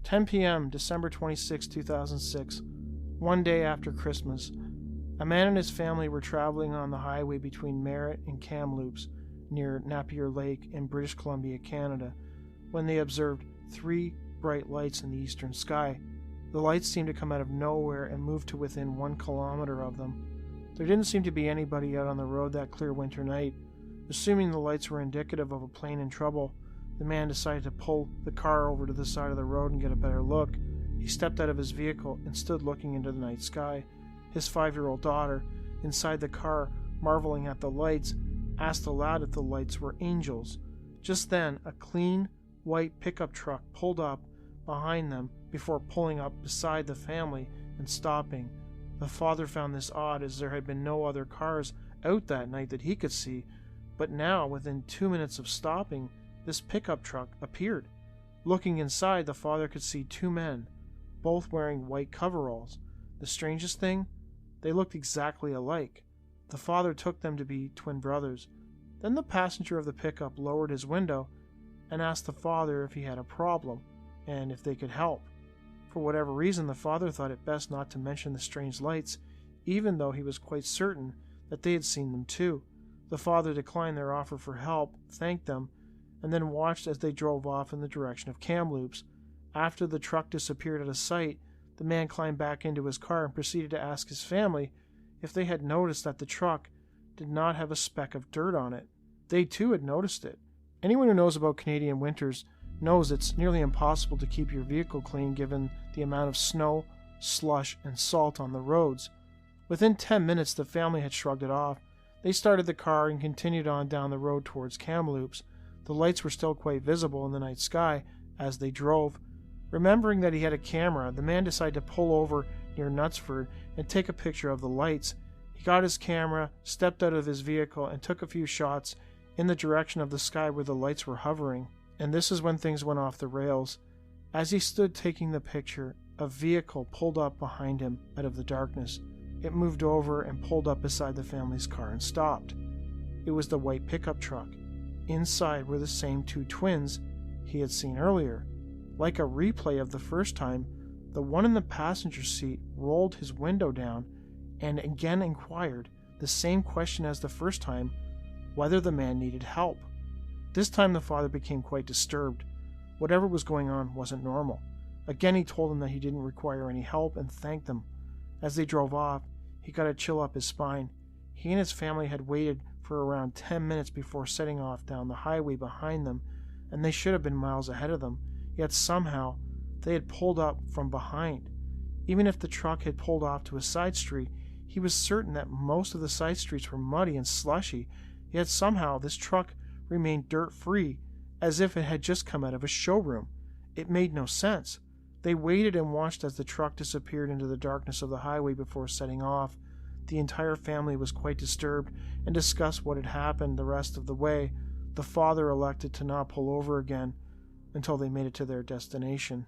10 p.m., December 26, 2006, one day after Christmas. A man and his family were traveling on the highway between Merritt and Kamloops near Napier Lake in British Columbia, Canada, when they observed 3 bright lights in the eastern sky. The lights seemed to come out of nowhere and move to within 1 kilometer of them. There didn't seem to be anybody out on the road that clear winter night. Assuming the lights were indicative of a plane in trouble, the man decided to pull the car over to the side of the road and get a better look. He stepped out of his vehicle and stood looking into the night sky. His 5-year-old daughter, inside the car, marveling at the lights, asked aloud if the lights were angels. Just then, a clean, white pickup truck pulled up behind them before pulling up beside the family and stopping. The father found this odd, as there had been no other cars out that night that he could see, but now, within 2 minutes of stopping, this pickup truck appeared. Looking inside, the father could see 2 men, both wearing white coveralls. The strangest thing? They looked exactly alike. The father took them to be twin brothers. Then the passenger of the pickup lowered his window and asked the father if he had a problem and if they could help. For whatever reason, the father thought it best not to mention the strange lights, even though he was quite certain that they had seen them too. The father declined their offer for help, thanked them, and then watched as they drove off in the direction of Kamloops. After the truck disappeared out of sight, the man climbed back into his car and proceeded to ask his family if they had noticed that the truck did not have a speck of dirt on it. They too had noticed it. Anyone who knows about Canadian winters knows it's nearly impossible to keep your vehicle clean given the amount of snow, slush, and salt on the roads. Within 10 minutes, the family had shrugged it off. They started the car and continued on down the road towards Kamloops. The lights were still quite visible in the night sky as they drove. Remembering that he had a camera, the man decided to pull over near Knutsford and take a picture of the lights. He got his camera, stepped out of his vehicle, and took a few shots in the direction of the sky where the lights were hovering. And this is when things went off the rails. As he stood taking the picture, a vehicle pulled up behind him out of the darkness. It moved over and pulled up beside the family's car and stopped. It was the white pickup truck. Inside were the same 2 twins he had seen earlier. Like a replay of the first time, the one in the passenger seat rolled his window down and again inquired the same question as the first time, whether the man needed help. This time the father became quite disturbed. Whatever was going on wasn't normal. Again he told them that he didn't require any help and thanked them. As they drove off, he got a chill up his spine. He and his family had waited for around 10 minutes before setting off down the highway behind them, and they should have been miles ahead of them, yet somehow they had pulled up from behind. Even if the truck had pulled off to a side street, he was certain that most of the side streets were muddy and slushy, yet somehow this truck remained dirt-free, as if it had just come out of a showroom. It made no sense. They waited and watched as the truck disappeared into the darkness of the highway before setting off. The entire family was quite disturbed and discussed what had happened the rest of the way. The father elected to not pull over again until they made it to their destination.